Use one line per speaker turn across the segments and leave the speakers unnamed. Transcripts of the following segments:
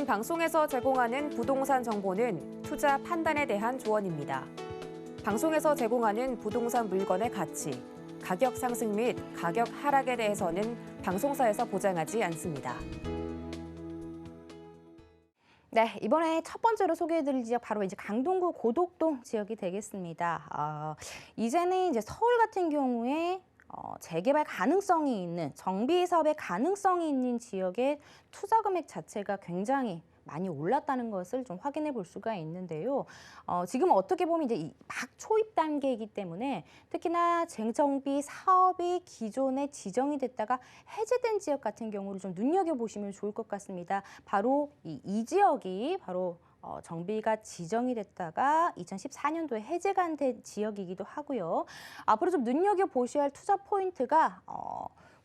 본 방송에서 제공하는 부동산 정보는 투자 판단에 대한 조언입니다. 방송에서 제공하는 부동산 물건의 가치, 가격 상승 및 가격 하락에 대해서는 방송사에서 보장하지 않습니다.
네, 이번에 첫 번째로 소개해드릴 지역 바로 이제 강동구 고덕동 지역이 되겠습니다. 이제는 이제 서울 같은 경우에 재개발 가능성이 있는 정비 사업의 가능성이 있는 지역의 투자 금액 자체가 굉장히 많이 올랐다는 것을 좀 확인해 볼 수가 있는데요. 지금 어떻게 보면 이제 막 초입 단계이기 때문에 특히나 재정비 사업이 기존에 지정이 됐다가 해제된 지역 같은 경우를 좀 눈여겨보시면 좋을 것 같습니다. 바로 이 지역이 바로 정비가 지정이 됐다가 2014년도에 해제가 된 지역이기도 하고요. 앞으로 좀 눈여겨보셔야 할 투자 포인트가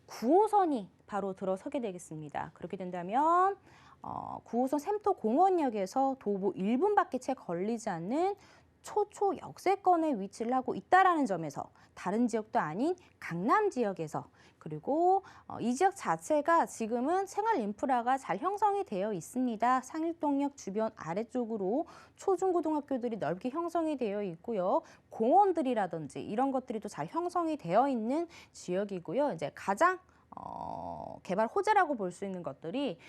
9호선이 바로 들어서게 되겠습니다. 그렇게 된다면 9호선 샘토공원역에서 도보 1분밖에 채 걸리지 않는 초초 역세권에 위치를 하고 있다는 점에서 다른 지역도 아닌 강남 지역에서 그리고 이 지역 자체가 지금은 생활 인프라가 잘 형성이 되어 있습니다. 상일동역 주변 아래쪽으로 초중고등학교들이 넓게 형성이 되어 있고요. 공원들이라든지 이런 것들이 또 잘 형성이 되어 있는 지역이고요. 이제 가장 개발 호재라고 볼 수 있는 것들이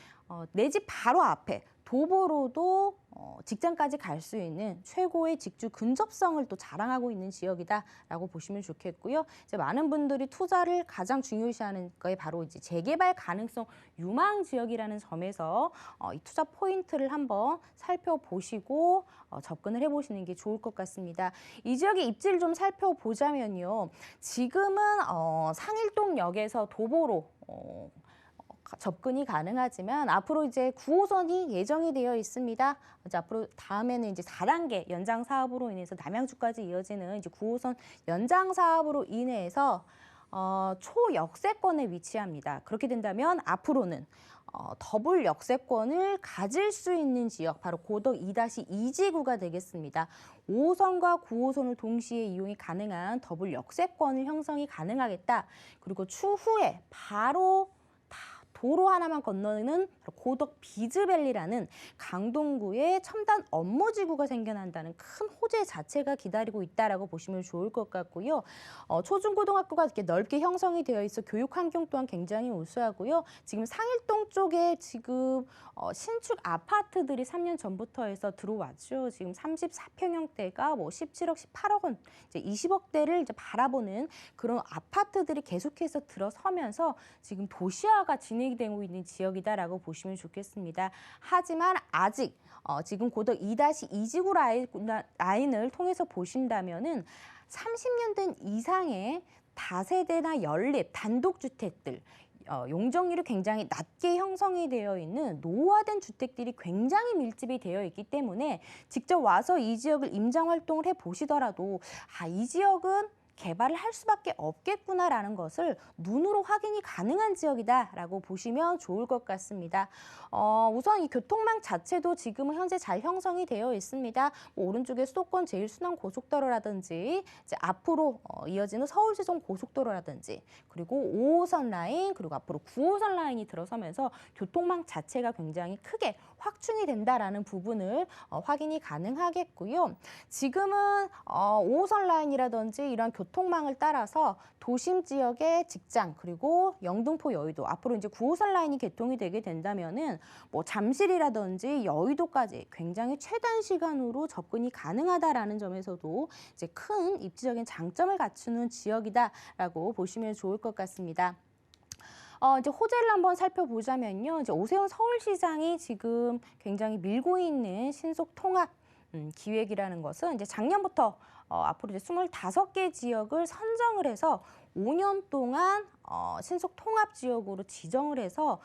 내 집 바로 앞에 도보로도 직장까지 갈 수 있는 최고의 직주 근접성을 또 자랑하고 있는 지역이다라고 보시면 좋겠고요. 이제 많은 분들이 투자를 가장 중요시하는 게 바로 이제 재개발 가능성 유망 지역이라는 점에서 이 투자 포인트를 한번 살펴보시고 접근을 해보시는 게 좋을 것 같습니다. 이 지역의 입지를 좀 살펴보자면요. 지금은 상일동역에서 도보로 접근이 가능하지만 앞으로 이제 9호선이 예정이 되어 있습니다. 이제 앞으로 다음에는 이제 4단계 연장 사업으로 인해서 남양주까지 이어지는 이제 9호선 연장 사업으로 인해서 초역세권에 위치합니다. 그렇게 된다면 앞으로는 더블 역세권을 가질 수 있는 지역, 바로 고덕 2-2지구가 되겠습니다. 5호선과 9호선을 동시에 이용이 가능한 더블 역세권을 형성이 가능하겠다. 그리고 추후에 바로 도로 하나만 건너는 고덕 비즈밸리라는 강동구의 첨단 업무지구가 생겨난다는 큰 호재 자체가 기다리고 있다라고 보시면 좋을 것 같고요. 초중고등학교가 이렇게 넓게 형성이 되어 있어 교육 환경 또한 굉장히 우수하고요. 지금 상일동 쪽에 지금 신축 아파트들이 3년 전부터 해서 들어왔죠. 지금 34평형대가 뭐 17억, 18억 원, 이제 20억대를 이제 바라보는 그런 아파트들이 계속해서 들어서면서 지금 도시화가 진행되고 있는 지역이다라고 보시면 좋겠습니다. 하지만 아직 지금 고덕 2-2지구 라인을 통해서 보신다면은 30년 된 이상의 다세대나 연립 단독주택들 용적률이 굉장히 낮게 형성이 되어 있는 노후화된 주택들이 굉장히 밀집이 되어 있기 때문에 직접 와서 이 지역을 임장 활동을 해보시더라도 이 지역은 개발을 할 수밖에 없겠구나라는 것을 눈으로 확인이 가능한 지역이다라고 보시면 좋을 것 같습니다. 우선 이 교통망 자체도 지금은 현재 잘 형성이 되어 있습니다. 오른쪽에 수도권 제1순환고속도로라든지 이제 앞으로 이어지는 서울세종 고속도로라든지 그리고 5호선 라인 그리고 앞으로 9호선 라인이 들어서면서 교통망 자체가 굉장히 크게 확충이 된다라는 부분을 확인이 가능하겠고요. 지금은 5호선 라인이라든지 이런 교통망을 따라서 도심 지역의 직장 그리고 영등포 여의도 앞으로 이제 9호선 라인이 개통이 되게 된다면은 뭐 잠실이라든지 여의도까지 굉장히 최단 시간으로 접근이 가능하다라는 점에서도 이제 큰 입지적인 장점을 갖추는 지역이다라고 보시면 좋을 것 같습니다. 이제 호재를 한번 살펴보자면요. 이제 오세훈 서울시장이 지금 굉장히 밀고 있는 신속 통합 기획이라는 것은 이제 작년부터 앞으로 이제 25개 지역을 선정을 해서 5년 동안 신속 통합 지역으로 지정을 해서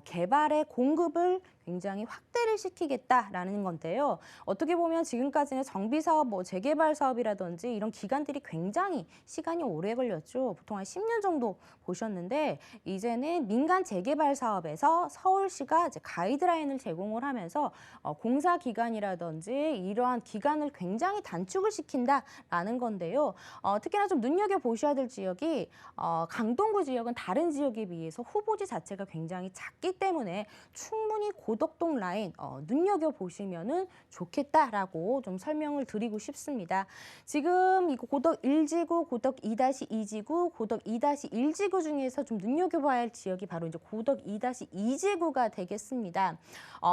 개발의 공급을 굉장히 확대를 시키겠다라는 건데요. 어떻게 보면 지금까지는 정비 사업, 뭐 재개발 사업이라든지 이런 기간들이 굉장히 시간이 오래 걸렸죠. 보통 한 10년 정도 보셨는데 이제는 민간 재개발 사업에서 서울시가 이제 가이드라인을 제공을 하면서 공사 기간이라든지 이러한 기간을 굉장히 단축을 시킨다라는 건데요. 특히나 좀 눈여겨 보셔야 될 지역이 강동 강동구 지역은 다른 지역에 비해서 후보지 자체가 굉장히 작기 때문에 충분히 고덕동 라인 눈여겨보시면 좋겠다라고 좀 설명을 드리고 싶습니다. 지금 이거 고덕 1지구, 고덕 2-2지구, 고덕 2-1지구 중에서 좀 눈여겨봐야 할 지역이 바로 이제 고덕 2-2지구가 되겠습니다.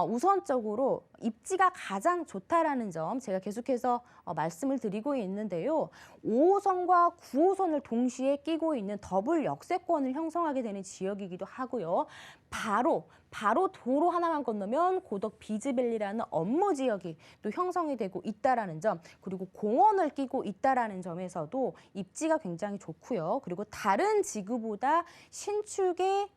우선적으로 입지가 가장 좋다라는 점 제가 계속해서 말씀을 드리고 있는데요. 5호선과 9호선을 동시에 끼고 있는 더블 역세권을 형성하게 되는 지역이기도 하고요. 바로 도로 하나만 건너면 고덕 비즈밸리라는 업무 지역이 또 형성이 되고 있다라는 점, 그리고 공원을 끼고 있다라는 점에서도 입지가 굉장히 좋고요. 그리고 다른 지구보다 신축의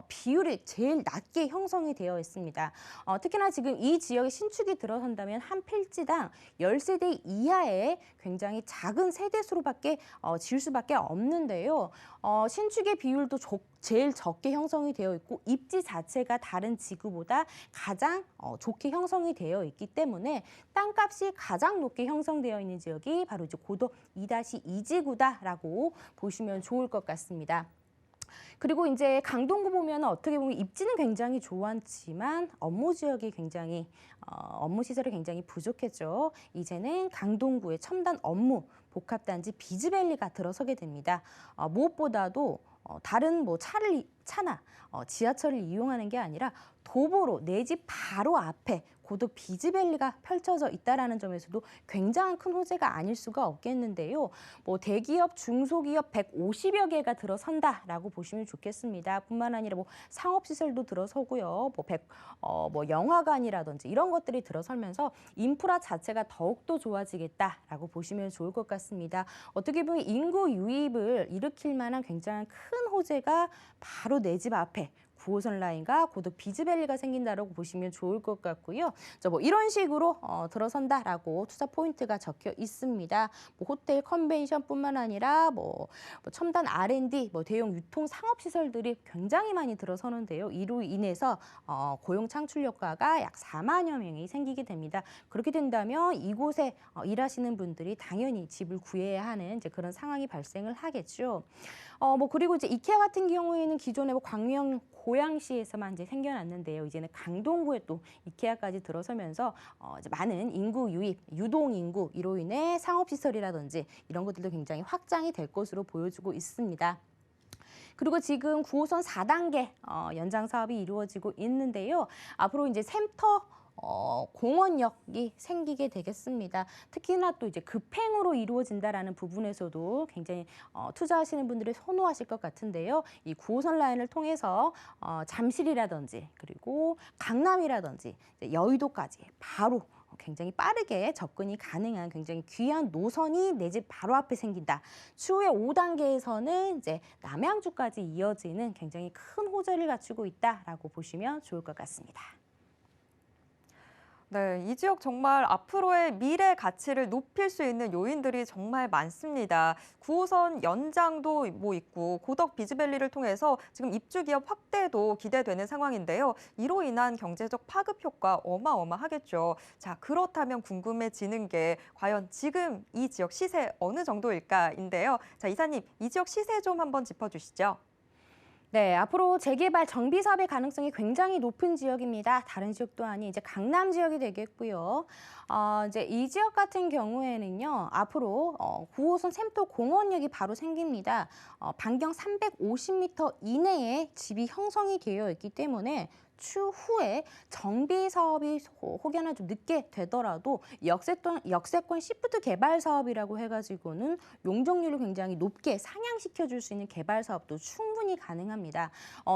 비율이 제일 낮게 형성이 되어 있습니다. 특히나 지금 이 지역에 신축이 들어선다면 한 필지당 10세대 이하의 굉장히 작은 세대수로밖에 지을 수밖에 없는데요. 신축의 비율도 제일 적게 형성이 되어 있고 입지 자체가 다른 지구보다 가장 좋게 형성이 되어 있기 때문에 땅값이 가장 높게 형성되어 있는 지역이 바로 이제 고덕 2-2지구다라고 보시면 좋을 것 같습니다. 그리고 이제 강동구 보면 어떻게 보면 입지는 굉장히 좋았지만 업무 지역이 굉장히 업무 시설이 굉장히 부족했죠. 이제는 강동구의 첨단 업무 복합단지 비즈밸리가 들어서게 됩니다. 무엇보다도 다른 뭐 차나 지하철을 이용하는 게 아니라 도보로 내 집 바로 앞에 고덕 비즈밸리가 펼쳐져 있다라는 점에서도 굉장한 큰 호재가 아닐 수가 없겠는데요. 뭐 대기업, 중소기업 150여 개가 들어선다라고 보시면 좋겠습니다. 뿐만 아니라 뭐 상업시설도 들어서고요. 뭐 영화관이라든지 이런 것들이 들어설면서 인프라 자체가 더욱더 좋아지겠다라고 보시면 좋을 것 같습니다. 어떻게 보면 인구 유입을 일으킬 만한 굉장히 큰 호재가 바로 내 집 앞에 9호선 라인과 고덕 비즈밸리가 생긴다라고 보시면 좋을 것 같고요. 뭐 이런 식으로 들어선다라고 투자 포인트가 적혀 있습니다. 뭐 호텔, 컨벤션뿐만 아니라 뭐 첨단 R&D, 뭐 대형 유통 상업 시설들이 굉장히 많이 들어서는데요. 이로 인해서 고용 창출 효과가 약 4만여 명이 생기게 됩니다. 그렇게 된다면 이곳에 일하시는 분들이 당연히 집을 구해야 하는 이제 그런 상황이 발생을 하겠죠. 뭐 그리고 이제 이케아 같은 경우에는 기존에 뭐 광명 고양시에서만 이제 생겨났는데요. 이제는 강동구에 또 이케아까지 들어서면서 이제 많은 인구 유입, 유동 인구 이로 인해 상업시설이라든지 이런 것들도 굉장히 확장이 될 것으로 보여지고 있습니다. 그리고 지금 9호선 4단계 연장 사업이 이루어지고 있는데요. 앞으로 이제 샘터 공원역이 생기게 되겠습니다. 특히나 또 이제 급행으로 이루어진다라는 부분에서도 굉장히 투자하시는 분들이 선호하실 것 같은데요. 이 9호선 라인을 통해서 잠실이라든지 그리고 강남이라든지 여의도까지 바로 굉장히 빠르게 접근이 가능한 굉장히 귀한 노선이 내 집 바로 앞에 생긴다. 추후에 5단계에서는 이제 남양주까지 이어지는 굉장히 큰 호재를 갖추고 있다라고 보시면 좋을 것 같습니다.
네, 이 지역 정말 앞으로의 미래 가치를 높일 수 있는 요인들이 정말 많습니다. 9호선 연장도 뭐 있고 고덕 비즈밸리를 통해서 지금 입주 기업 확대도 기대되는 상황인데요. 이로 인한 경제적 파급 효과 어마어마하겠죠. 자, 그렇다면 궁금해지는 게 과연 지금 이 지역 시세 어느 정도일까인데요. 자, 이사님, 이 지역 시세 좀 한번 짚어주시죠.
네, 앞으로 재개발 정비 사업의 가능성이 굉장히 높은 지역입니다. 다른 지역도 아닌 이제 강남 지역이 되겠고요. 이제 이 지역 같은 경우에는요, 앞으로 9호선 샘터 공원역이 바로 생깁니다. 반경 350m 이내에 집이 형성이 되어 있기 때문에 추후에 정비 사업이 혹여나 좀 늦게 되더라도 역세권 시프트 개발 사업이라고 해가지고는 용적률을 굉장히 높게 상향시켜 줄 수 있는 개발 사업도 충분히 가능합니다.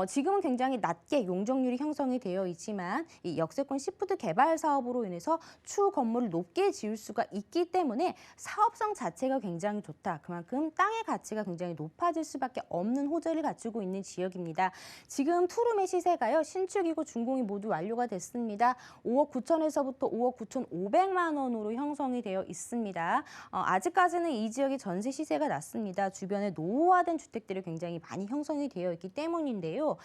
지금은 굉장히 낮게 용적률이 형성이 되어 있지만 이 역세권 시프트 개발 사업으로 인해서 추후 건물을 높게 지을 수가 있기 때문에 사업성 자체가 굉장히 좋다. 그만큼 땅의 가치가 굉장히 높아질 수밖에 없는 호재를 갖추고 있는 지역입니다. 지금 투룸의 시세가요, 신축이 초기고 준공이 모두 완료가 됐습니다. 5억 9천에서부터 5억 9,500만 원으로 형성이 되어 있습니다. 아직까지는 이 지역의 전세 시세가 낮습니다. 주변에 노후화된 주택들이 굉장히 많이 형성이 되어 있기 때문인데요.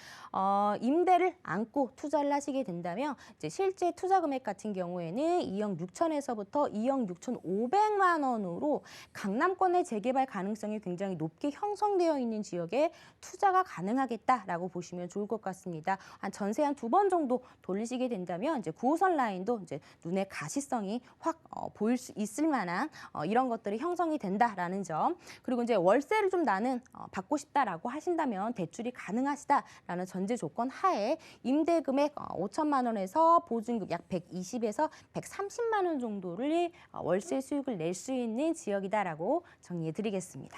임대를 안고 투자를 하시게 된다면 이제 실제 투자 금액 같은 경우에는 2억 6천에서부터 2억 6,500만 원으로 강남권의 재개발 가능성이 굉장히 높게 형성되어 있는 지역에 투자가 가능하겠다라고 보시면 좋을 것 같습니다. 전세 한 2번 정도 돌리시게 된다면 이제 9호선 라인도 이제 눈에 가시성이 확 보일 수 있을 만한 이런 것들이 형성이 된다라는 점. 그리고 이제 월세를 좀 나는 받고 싶다라고 하신다면 대출이 가능하시다라는 전제 조건 하에 임대 금액 5천만 원에서 보증금 약 120에서 130만 원 정도를 월세 수익을 낼 수 있는 지역이다라고 정리해 드리겠습니다.